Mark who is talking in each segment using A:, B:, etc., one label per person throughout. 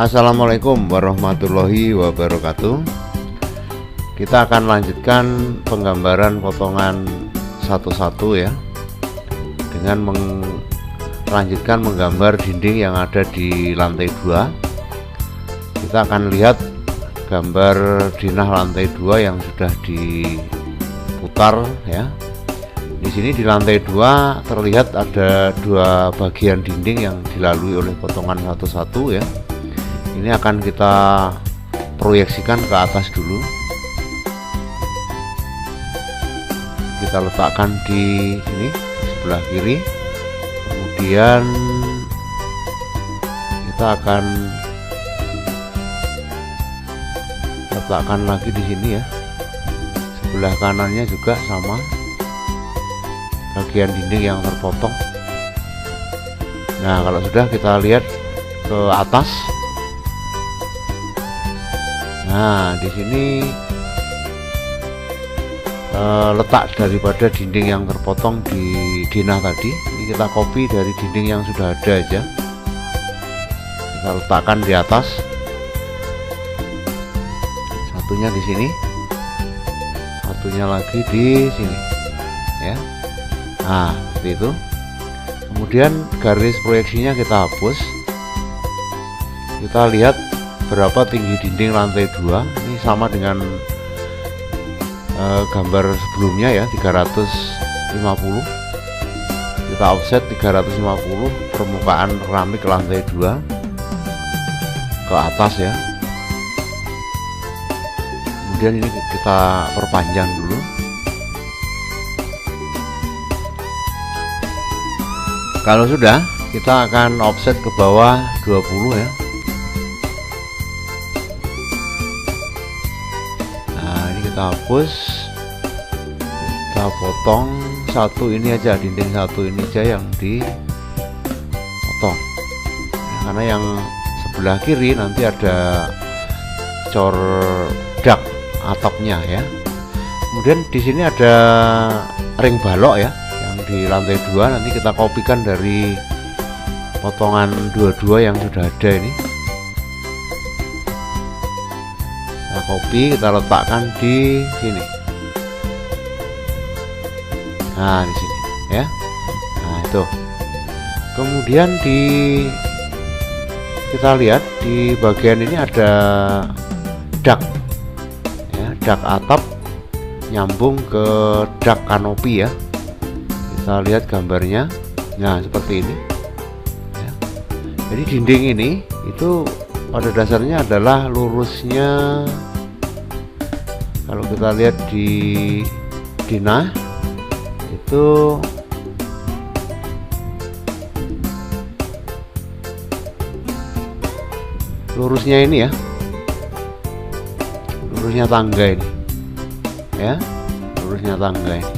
A: Assalamualaikum warahmatullahi wabarakatuh. Kita akan lanjutkan penggambaran potongan satu-satu ya, dengan melanjutkan menggambar dinding yang ada di lantai 2. Kita akan lihat gambar dinah lantai 2 yang sudah diputar ya. Di sini di lantai 2 terlihat ada dua bagian dinding yang dilalui oleh potongan satu-satu ya. Ini akan kita proyeksikan ke atas dulu. Kita letakkan di sini sebelah kiri. Kemudian kita akan letakkan lagi di sini ya. Sebelah kanannya juga sama, bagian dinding yang terpotong. Nah, kalau sudah, kita lihat ke atas. Nah, di sini letak daripada dinding yang terpotong di dinah tadi. Ini kita copy dari dinding yang sudah ada aja. Kita letakkan di atas. Satunya di sini, satunya lagi di sini, ya. Nah, seperti itu. Kemudian garis proyeksinya kita hapus. Kita lihat berapa tinggi dinding lantai 2. Ini sama dengan gambar sebelumnya ya, 350. Kita offset 350 permukaan keramik lantai 2 ke atas ya. Kemudian ini kita perpanjang dulu. Kalau sudah, kita akan offset ke bawah 20 ya. Kita hapus, kita potong satu ini aja, dinding satu ini aja yang dipotong ya, karena yang sebelah kiri nanti ada cor dak atapnya ya. Kemudian di sini ada ring balok ya, yang di lantai 2. Nanti kita kopikan dari potongan 22 yang sudah ada ini. Copy, kita letakkan di sini. Nah, di sini ya. Nah, itu. Kemudian kita lihat di bagian ini ada dak ya, dak atap nyambung ke dak kanopi ya. Kita lihat gambarnya. Nah, seperti ini ya. Jadi dinding ini itu pada dasarnya adalah lurusnya. Kalau kita lihat di dinah itu lurusnya ini ya, lurusnya tangga ini ya, lurusnya tangga ini.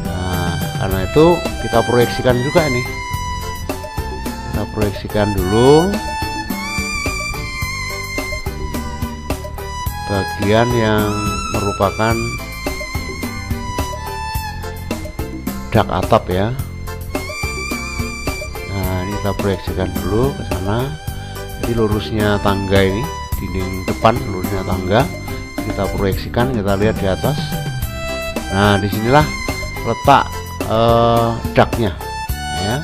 A: Nah, karena itu kita proyeksikan juga ini. Kita proyeksikan dulu bagian yang merupakan dak atap ya. Nah, ini kita proyeksikan dulu ke sana. Jadi lurusnya tangga ini, dinding depan lurusnya tangga, kita proyeksikan, kita lihat di atas. Nah, disinilah letak daknya ya,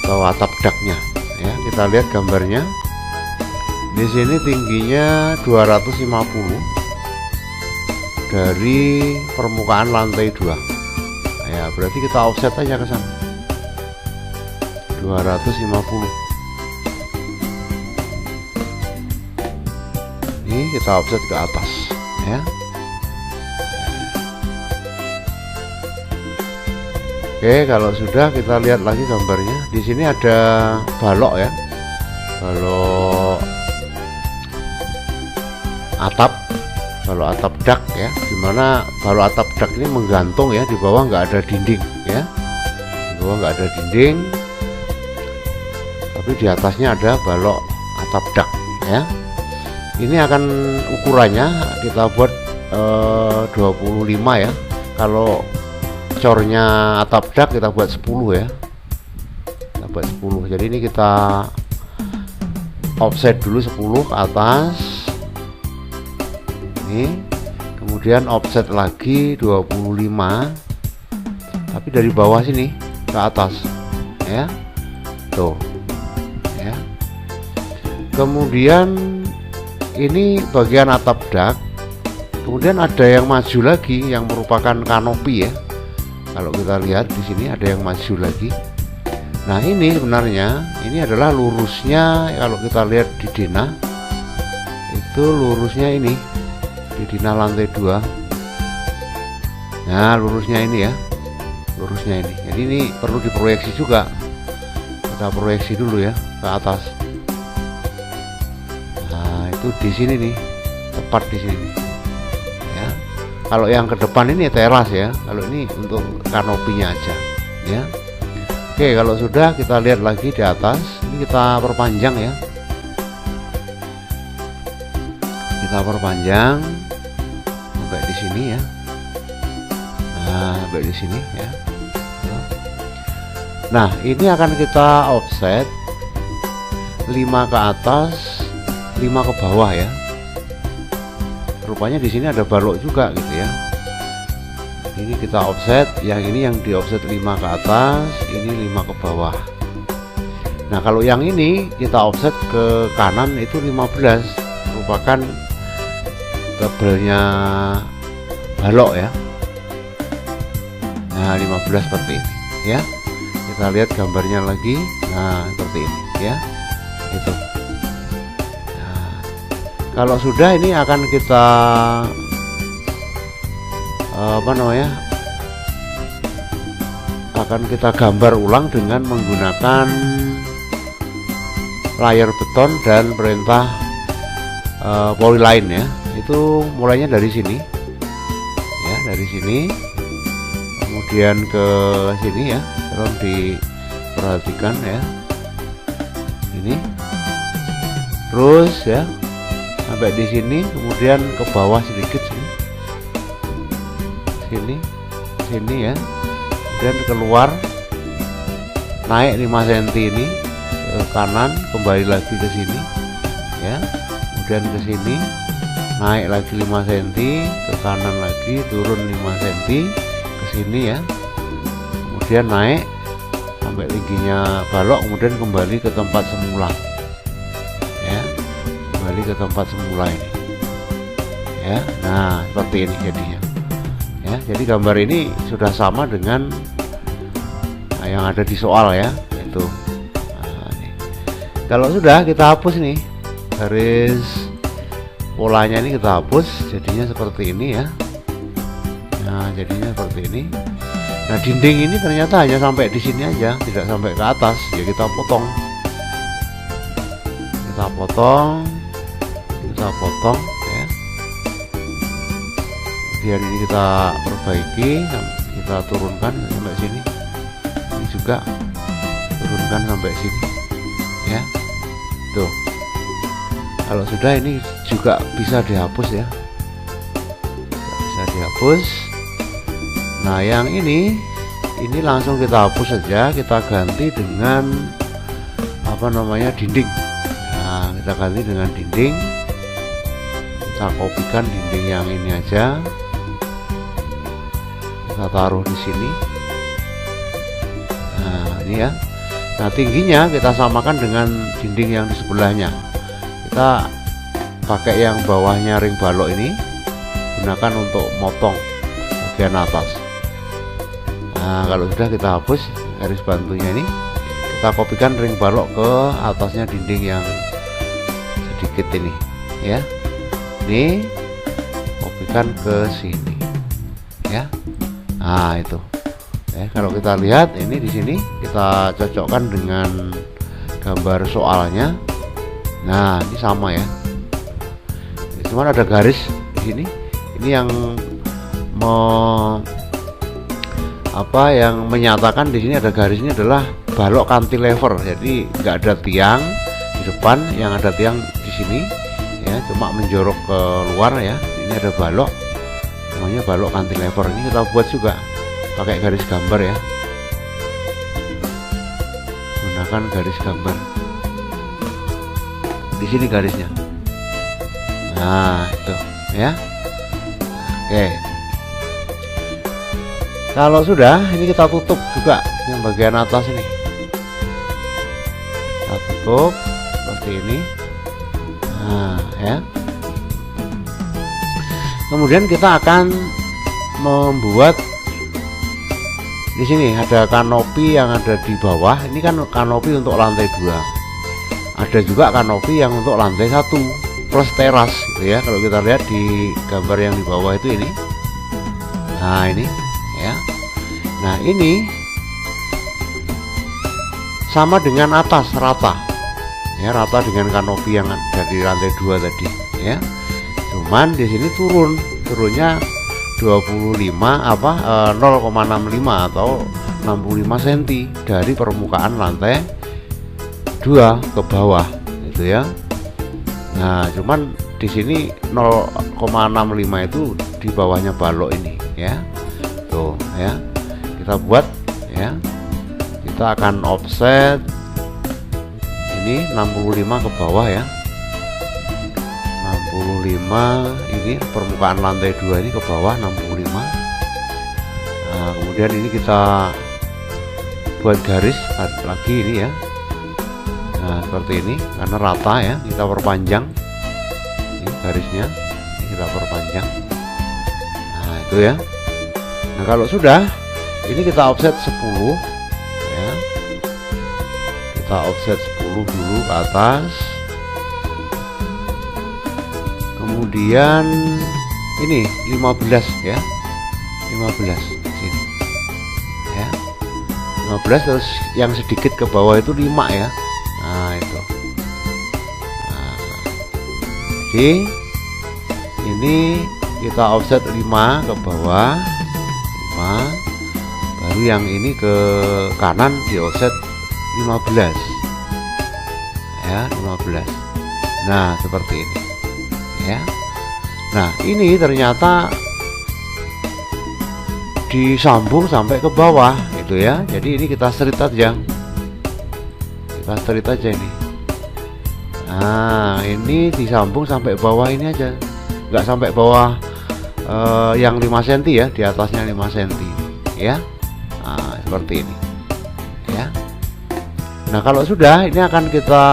A: atau atap daknya ya. Kita lihat gambarnya. Di sini tingginya 250 dari permukaan lantai 2. Ya, berarti kita offset aja ke sana. 250. Ini kita offset ke atas ya. Oke, kalau sudah, kita lihat lagi gambarnya. Di sini ada balok ya. Balok atap, balok atap dak ya, dimana balok atap dak ini menggantung ya, di bawah nggak ada dinding ya, di bawah nggak ada dinding, tapi di atasnya ada balok atap dak ya. Ini akan ukurannya kita buat 25 ya. Kalau cornya atap dak kita buat 10 ya, kita buat 10. Jadi ini kita offset dulu 10 ke atas ini, kemudian offset lagi 25 tapi dari bawah sini ke atas ya, tuh ya. Kemudian ini bagian atap dak, kemudian ada yang maju lagi yang merupakan kanopi ya. Kalau kita lihat di sini ada yang maju lagi. Nah ini sebenarnya ini adalah lurusnya. Kalau kita lihat di denah itu lurusnya ini di denah lantai 2. Nah lurusnya ini ya, lurusnya ini. Jadi ini perlu diproyeksi juga. Kita proyeksi dulu ya ke atas. Nah itu di sini nih, tepat di sini ya. Kalau yang ke depan ini teras ya, kalau ini untuk kanopinya aja ya. Oke, kalau sudah kita lihat lagi di atas, ini kita perpanjang ya. Kita perpanjang sampai di sini ya. Nah, sampai di sini ya. Nah, ini akan kita offset 5 ke atas, 5 ke bawah ya. Rupanya di sini ada balok juga gitu ya. Ini kita offset, yang ini yang di offset 5 ke atas, ini 5 ke bawah. Nah kalau yang ini kita offset ke kanan itu 15, merupakan tabelnya balok ya. Nah 15 seperti ini ya. Kita lihat gambarnya lagi. Nah seperti ini ya, itu. Nah, kalau sudah ini akan kita akan kita gambar ulang dengan menggunakan layar beton dan perintah polyline ya. Itu mulainya dari sini ya, dari sini kemudian ke sini ya. Tolong diperhatikan ya, ini terus ya sampai di sini, kemudian ke bawah sedikit sini ya, kemudian keluar naik 5 cm ini ke kanan, kembali lagi ke sini ya, kemudian ke sini naik lagi 5 cm ke kanan lagi, turun 5 cm ke sini ya, kemudian naik sampai tingginya balok, kemudian kembali ke tempat semula ya, kembali ke tempat semula ini ya. Nah seperti ini jadinya ya. Jadi gambar ini sudah sama dengan yang ada di soal ya, itu. Nah, kalau sudah kita hapus nih garis polanya, ini kita hapus, jadinya seperti ini ya. Nah jadinya seperti ini. Nah dinding ini ternyata hanya sampai di sini aja, tidak sampai ke atas ya. Kita potong ya. Kemudian ini kita perbaiki, kita turunkan sampai sini. Ini juga turunkan sampai sini ya. Tuh. Kalau sudah ini juga bisa dihapus ya. Bisa dihapus. Nah, yang ini langsung kita hapus saja, kita ganti dengan dinding. Nah, kita ganti dengan dinding. Kita kopikan dinding yang ini aja. Kita taruh di sini. Nah ini ya. Nah tingginya kita samakan dengan dinding yang di sebelahnya. Kita pakai yang bawahnya ring balok ini, gunakan untuk motong bagian atas. Nah kalau sudah kita hapus garis bantunya ini, kita kopikan ring balok ke atasnya dinding yang sedikit ini ya. Ini kopikan ke sini ya. Nah itu ya, kalau kita lihat ini di sini kita cocokkan dengan gambar soalnya. Nah ini sama ya, cuman ada garis di sini. Ini yang yang menyatakan di sini ada garis, ini adalah balok cantilever. Jadi nggak ada tiang di depan, yang ada tiang di sini ya, cuma menjorok ke luar ya. Ini ada balok, namanya balok cantilever. Ini kita buat juga pakai garis gambar ya, gunakan garis gambar. di sini garisnya. Nah itu ya. Oke, kalau sudah ini kita tutup juga yang bagian atas ini, kita tutup seperti ini. Nah ya, kemudian kita akan membuat di sini ada kanopi yang ada di bawah. Ini kan kanopi untuk lantai 2, ada juga kanopi yang untuk lantai 1 plus teras gitu ya. Kalau kita lihat di gambar yang di bawah itu ini, nah ini ya, nah ini sama dengan atas rata ya, rata dengan kanopi yang ada di lantai 2 tadi ya. Cuman di sini turunnya 0,65 atau 65 cm dari permukaan lantai 2 ke bawah gitu ya. Nah cuman di sini 0,65 itu di bawahnya balok ini ya, tuh ya, kita buat ya, kita akan offset ini 65 ke bawah ya, 65 ini permukaan lantai 2 ini ke bawah 65. Nah kemudian ini kita buat garis lagi ini ya. Nah seperti ini, karena rata ya, kita perpanjang ini garisnya, ini kita perpanjang. Nah itu ya. Nah kalau sudah, ini kita offset 10 ya, kita offset 10 dulu ke atas. Kemudian ini 15 ya, 15 sini ya, 15, terus yang sedikit ke bawah itu 5 ya. Nah itu, nah, jadi ini kita offset 5 ke bawah, 5, baru yang ini ke kanan di offset 15 ya, 15. Nah seperti ini ya. Nah ini ternyata disambung sampai ke bawah itu ya. Jadi ini kita serit aja, kita serit aja ini. Nah ini disambung sampai bawah ini aja, nggak sampai bawah yang 5 cm ya, di atasnya 5 cm ya. Nah seperti ini ya. Nah kalau sudah, ini akan kita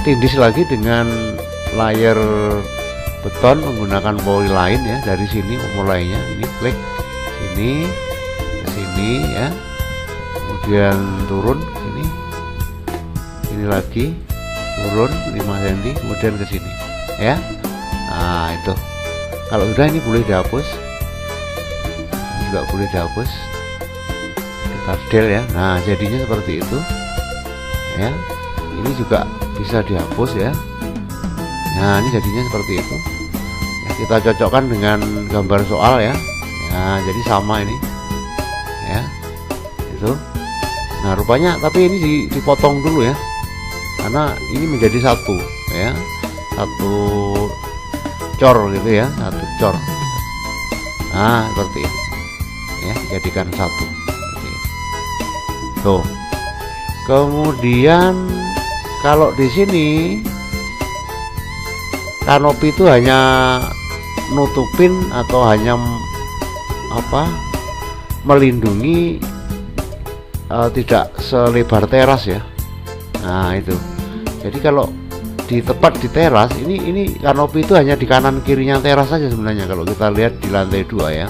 A: tindis lagi dengan layer beton menggunakan polyline ya. Dari sini mulainya ini klik sini ke sini ya, kemudian turun sini lagi, turun 5 cm, kemudian ke sini ya. Nah itu, kalau sudah ini boleh dihapus, ini juga boleh dihapus, kita del ya. Nah jadinya seperti itu ya. Ini juga bisa dihapus ya. Nah ini jadinya seperti itu ya, kita cocokkan dengan gambar soal ya. Nah jadi sama ini ya, itu. Nah rupanya tapi ini dipotong dulu ya, karena ini menjadi satu ya, satu cor gitu ya, satu cor. Nah seperti ini ya, dijadikan satu seperti ini. Tuh. Kemudian kalau di sini kanopi itu hanya nutupin atau hanya melindungi, tidak selebar teras ya. Nah itu. Jadi kalau tepat di teras ini kanopi itu hanya di kanan kirinya teras saja sebenarnya kalau kita lihat di lantai 2 ya.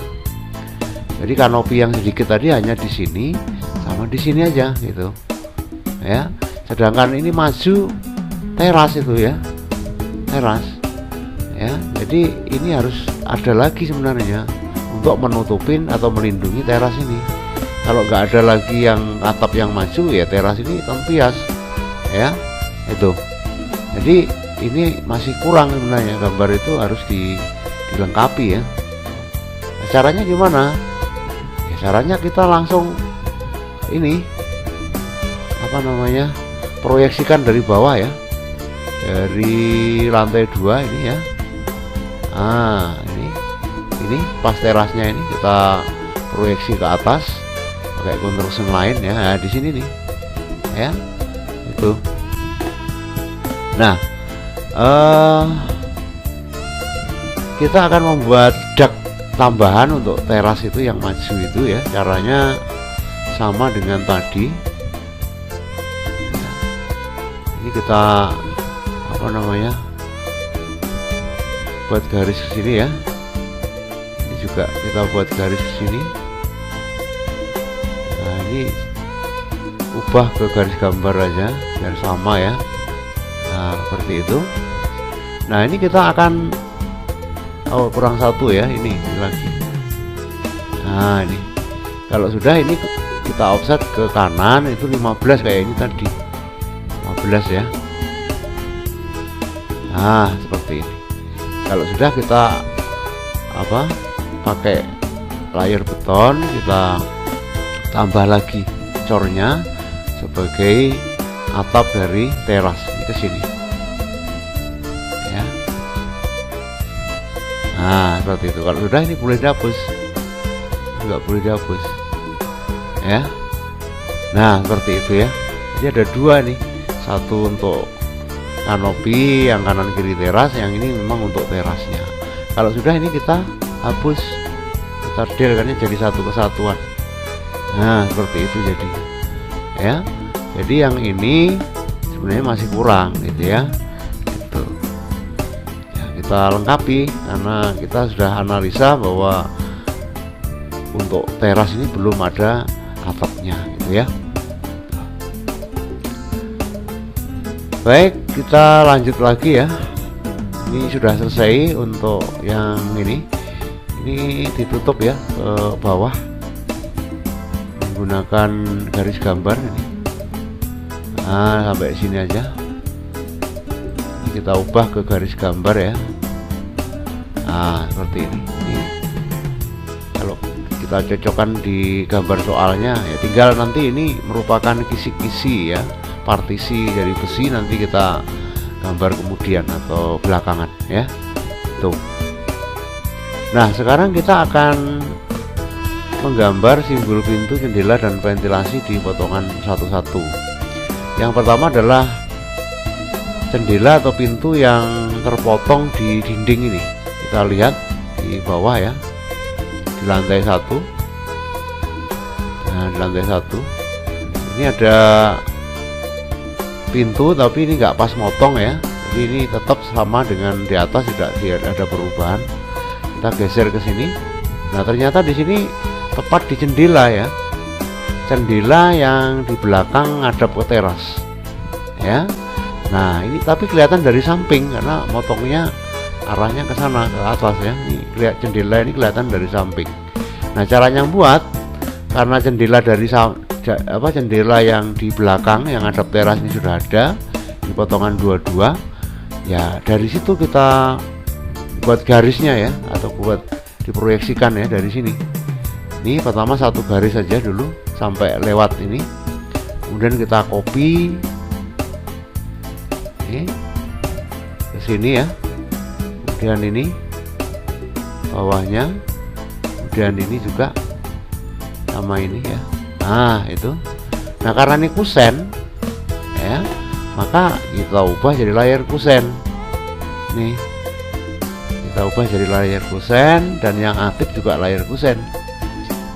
A: Jadi kanopi yang sedikit tadi hanya di sini sama di sini aja gitu ya. Sedangkan ini maju teras itu ya, teras ya. Jadi ini harus ada lagi sebenarnya untuk menutupin atau melindungi teras ini. Kalau nggak ada lagi yang atap yang maju ya, teras ini tempias ya itu. Jadi ini masih kurang sebenarnya, gambar itu harus dilengkapi ya. Nah, caranya gimana ya? Caranya kita langsung ini proyeksikan dari bawah ya, dari lantai 2 ini ya. Nah ini pas terasnya ini kita proyeksi ke atas pakai construction line ya. Nah, di sini nih ya, itu Nah, kita akan membuat dak tambahan untuk teras itu yang maju itu ya. Caranya sama dengan tadi. Ini kita apa namanya, buat garis ke sini ya. Ini juga kita buat garis ke sini. Nah, ini ubah ke garis gambar aja biar sama ya. Nah, seperti itu. Nah, ini kita akan kurang satu ya, ini lagi. Nah, ini kalau sudah, ini kita offset ke kanan itu 15 kayak ini tadi, 15 ya. Nah, seperti ini. Kalau sudah, kita pakai layer beton, kita tambah lagi cornya sebagai atap dari teras ini ke sini ya. Nah, seperti itu. Kalau sudah, ini boleh dihapus, nggak boleh dihapus ya. Nah, seperti itu ya. Jadi ada dua nih, satu untuk kanopi yang kanan kiri teras, yang ini memang untuk terasnya. Kalau sudah, ini kita hapus, kita delkannya jadi satu kesatuan. Nah, seperti itu jadi ya. Jadi yang ini sebenarnya masih kurang gitu ya. Gitu. Ya, kita lengkapi karena kita sudah analisa bahwa untuk teras ini belum ada atapnya gitu ya. Baik, kita lanjut lagi ya. Ini sudah selesai untuk yang ini. Ini ditutup ya ke bawah menggunakan garis gambar ini. Nah, sampai sini aja. Ini kita ubah ke garis gambar ya. Nah, seperti ini. Kalau kita cocokkan di gambar soalnya ya, tinggal nanti ini merupakan kisi-kisi ya, partisi dari besi, nanti kita gambar kemudian atau belakangan ya. Tuh. Nah, sekarang kita akan menggambar simbol pintu, jendela, dan ventilasi di potongan satu-satu. Yang pertama adalah jendela atau pintu yang terpotong di dinding ini. Kita lihat di bawah ya, di lantai 1. Nah, di lantai 1 ini ada pintu, tapi ini nggak pas motong ya. Jadi ini tetap sama dengan di atas, tidak ada perubahan. Kita geser ke sini. Nah, ternyata di sini tepat di jendela ya. Jendela yang di belakang ngadap ke teras ya. Nah, ini tapi kelihatan dari samping karena motongnya arahnya ke sana, ke atas ya. Ini lihat, jendela ini kelihatan dari samping. Nah, caranya buat, karena jendela dari jendela yang di belakang yang ngadap teras ini sudah ada di potongan 22 ya. Dari situ kita buat garisnya ya, atau buat diproyeksikan ya dari sini. Ini pertama satu garis saja dulu sampai lewat ini, kemudian kita copy ini ke sini ya, kemudian ini bawahnya, kemudian ini juga sama ini ya. Nah, itu. Nah, karena ini kusen ya, maka kita ubah jadi layar kusen. Nih, kita ubah jadi layar kusen, dan yang aktif juga layar kusen.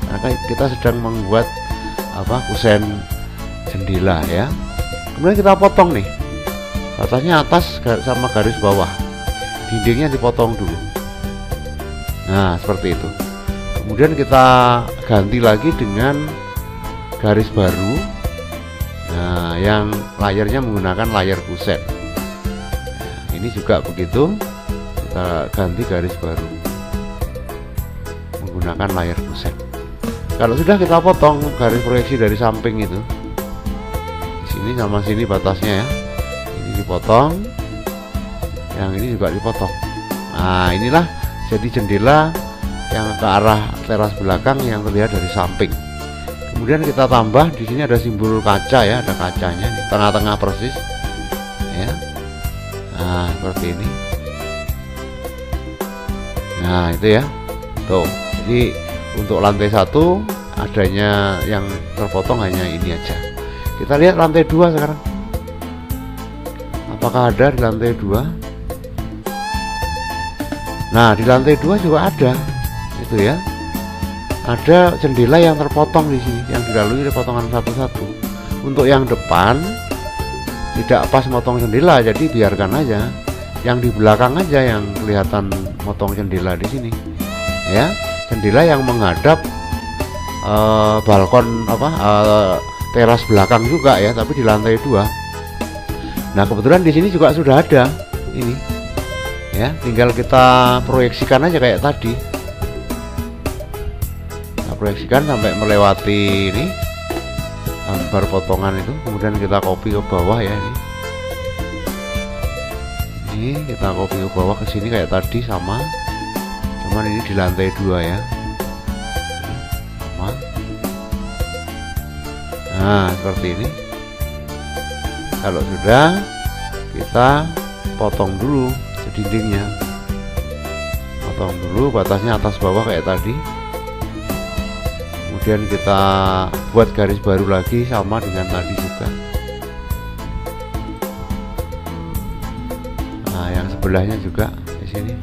A: Maka kita sedang membuat kusen jendela ya. Kemudian kita potong nih, batasnya atas sama garis bawah, dindingnya dipotong dulu. Nah, seperti itu. Kemudian kita ganti lagi dengan garis baru. Nah, yang layarnya menggunakan layar kusen. Nah, ini juga begitu, kita ganti garis baru menggunakan layar kusen. Kalau sudah, kita potong garis proyeksi dari samping itu. Di sini sama sini batasnya ya. Ini dipotong, yang ini juga dipotong. Nah, inilah jadi jendela yang ke arah teras belakang yang terlihat dari samping. Kemudian kita tambah di sini ada simbol kaca ya, ada kacanya di tengah-tengah persis ya. Nah, seperti ini. Nah, itu ya. Tuh. Jadi untuk lantai 1 adanya yang terpotong hanya ini aja. Kita lihat lantai 2 sekarang. Apakah ada di lantai 2? Nah, di lantai 2 juga ada, itu ya. Ada jendela yang terpotong di sini, yang dilalui oleh potongan satu-satu. Untuk yang depan tidak pas motong jendela, jadi biarkan aja. Yang di belakang aja yang kelihatan motong jendela di sini, ya. Jendela yang menghadap balkon teras belakang juga ya, tapi di lantai 2. Nah, kebetulan di sini juga sudah ada ini. Ya, tinggal kita proyeksikan aja kayak tadi. Kita proyeksikan sampai melewati ini gambar potongan itu, kemudian kita copy ke bawah ya ini. Ini kita copy ke bawah ke sini kayak tadi sama. Cuman ini di lantai 2 ya. Sama. Nah, seperti ini. Kalau sudah, kita potong dulu dindingnya, potong dulu batasnya atas bawah kayak tadi. Kemudian kita buat garis baru lagi sama dengan tadi juga. Nah, yang sebelahnya juga di sini.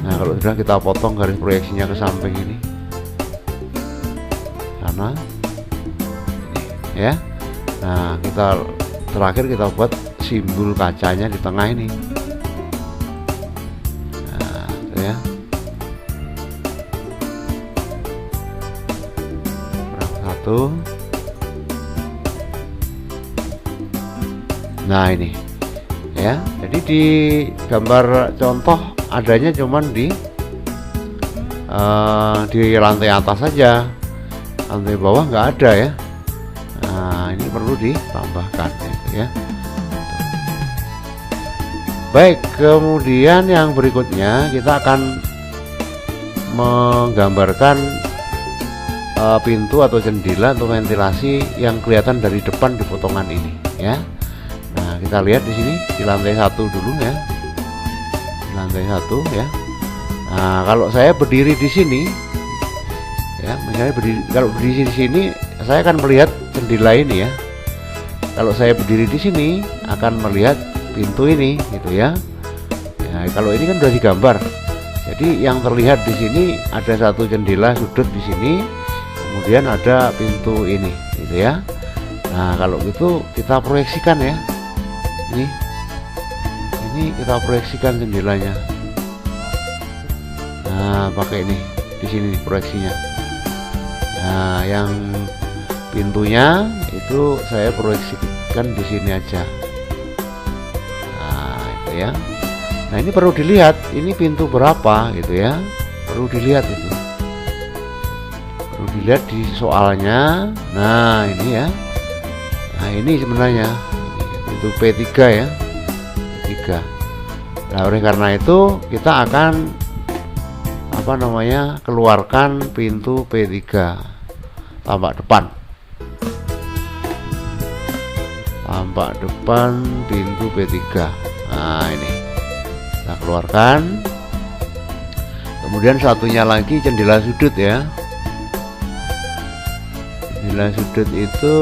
A: Nah, kalau sudah kita potong garis proyeksinya ke samping ini, sana, ini, ya. Nah, terakhir kita buat simbol kacanya di tengah ini. Nah, itu ya. Satu. Nah, ini ya. Jadi di gambar contoh adanya cuman di lantai atas saja, lantai bawah nggak ada ya. Nah, ini perlu ditambahkan ya. Baik, kemudian yang berikutnya kita akan menggambarkan pintu atau jendela atau ventilasi yang kelihatan dari depan di potongan ini ya. Nah, kita lihat di sini di lantai 1 dulu ya. Di lantai 1 ya. Nah, kalau saya berdiri di sini ya, misalnya kalau berdiri di sini saya akan melihat jendela ini ya. Kalau saya berdiri di sini akan melihat pintu ini gitu ya. Ya, kalau ini kan sudah digambar. Jadi yang terlihat di sini ada satu jendela sudut di sini, kemudian ada pintu ini gitu ya. Nah, kalau gitu kita proyeksikan ya. Ini kita proyeksikan jendelanya. Nah, pakai ini di sini proyeksinya. Nah, yang pintunya itu saya proyeksikan di sini aja. Ya. Nah, ini perlu dilihat ini pintu berapa gitu ya, perlu dilihat itu, perlu dilihat di soalnya. Nah, ini ya. Nah, ini sebenarnya pintu P3 ya, P3. Nah, oleh karena itu kita akan keluarkan pintu P3 tampak depan, pintu P3. Nah, ini kita keluarkan. Kemudian satunya lagi jendela sudut ya. Jendela sudut itu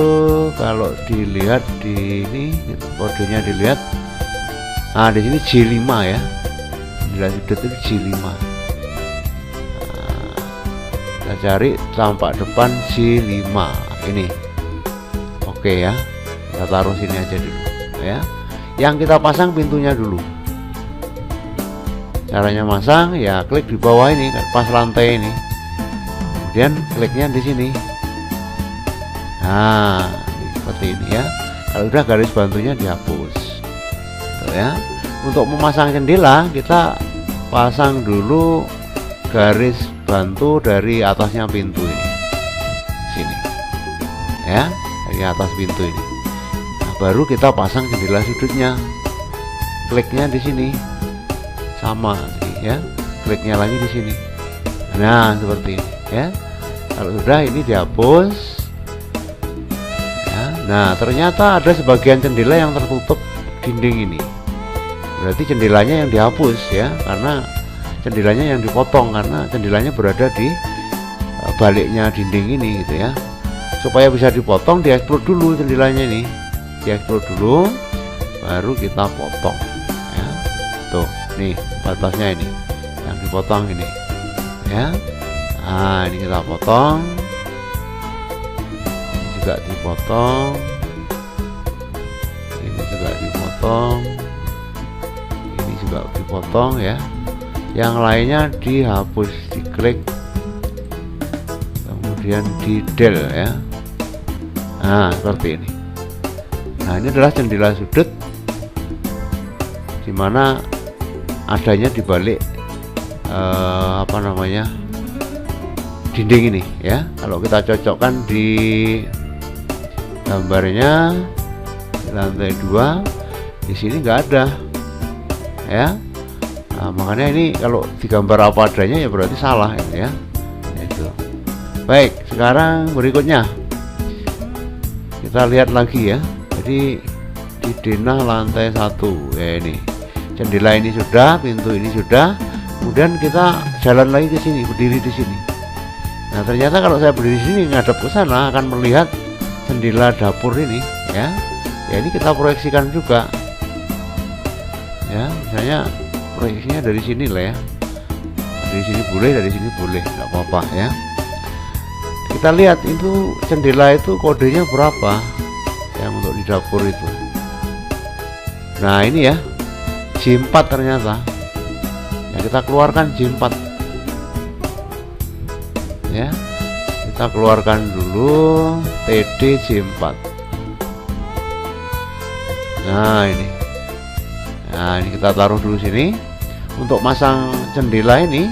A: kalau dilihat di ini kodenya dilihat. Nah, di sini J5 ya. Jendela sudut itu J5. Nah, kita cari tampak depan J5 ini. Oke ya. Kita taruh sini aja dulu ya. Yang kita pasang pintunya dulu. Caranya masang ya, klik di bawah ini pas lantai ini, kemudian kliknya di sini. Nah, seperti ini ya. Kalau udah garis bantunya dihapus tuh ya. Untuk memasang jendela kita pasang dulu garis bantu dari atasnya pintu ini, sini ya, dari atas pintu ini. Baru kita pasang jendela sudutnya, kliknya di sini sama ya, kliknya lagi di sini. Nah, seperti ini ya. Kalau sudah ini dihapus ya. Nah, ternyata ada sebagian jendela yang tertutup dinding ini, berarti jendelanya yang dihapus ya, karena jendelanya yang dipotong, karena jendelanya berada di baliknya dinding ini gitu ya. Supaya bisa dipotong, dieksplod dulu jendelanya ini dieksplor dulu, baru kita potong ya. Tuh nih batasnya ini yang dipotong ini ya. Nah ini kita potong, ini juga dipotong, ini juga dipotong, ini juga dipotong ya. Yang lainnya dihapus, diklik, kemudian di del ya. Nah seperti ini. Nah ini adalah jendela sudut, dimana adanya di balik apa namanya, dinding ini ya. Kalau kita cocokkan di gambarnya di lantai 2, di sini nggak ada ya. Nah, makanya ini kalau digambar apa adanya ya berarti salah ini ya. Itu. Baik, sekarang berikutnya kita lihat lagi ya. Jadi di denah lantai 1 ya, ini jendela ini sudah, pintu ini sudah. Kemudian kita jalan lagi ke sini, berdiri di sini. Nah ternyata kalau saya berdiri di sini ngadep ke sana akan melihat jendela dapur ini ya. Ya ini kita proyeksikan juga ya, misalnya proyeksinya dari sini lah ya. Dari sini boleh, dari sini boleh, nggak apa-apa ya. Kita lihat itu jendela itu kodenya berapa yang untuk di dapur itu. Nah ini ya, J4 ternyata ya, kita keluarkan J4 ya. Kita keluarkan dulu TD J4. Nah ini, nah ini kita taruh dulu sini. Untuk masang jendela ini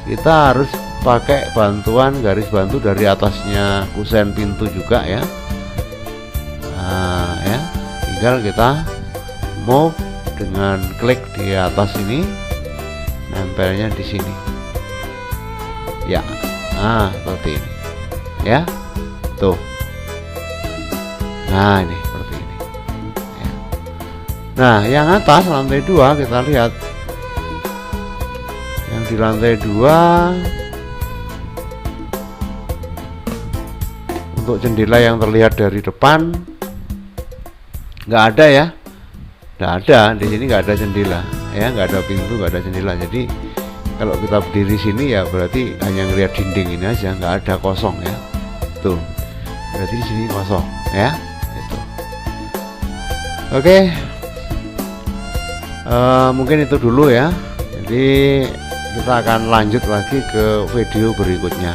A: kita harus pakai bantuan garis bantu dari atasnya kusen pintu juga ya. Nah ya, tinggal kita move dengan klik di atas ini, nempelnya di sini ya. Nah seperti ini ya, tuh. Nah ini seperti ini ya. Nah yang atas lantai 2 kita lihat, yang di lantai 2 untuk jendela yang terlihat dari depan nggak ada ya, nggak ada di sini, nggak ada jendela ya, nggak ada pintu, nggak ada jendela. Jadi kalau kita berdiri sini ya berarti hanya ngelihat dinding ini aja, nggak ada, kosong ya. Tuh berarti di sini kosong ya. Itu oke. Mungkin itu dulu ya. Jadi kita akan lanjut lagi ke video berikutnya.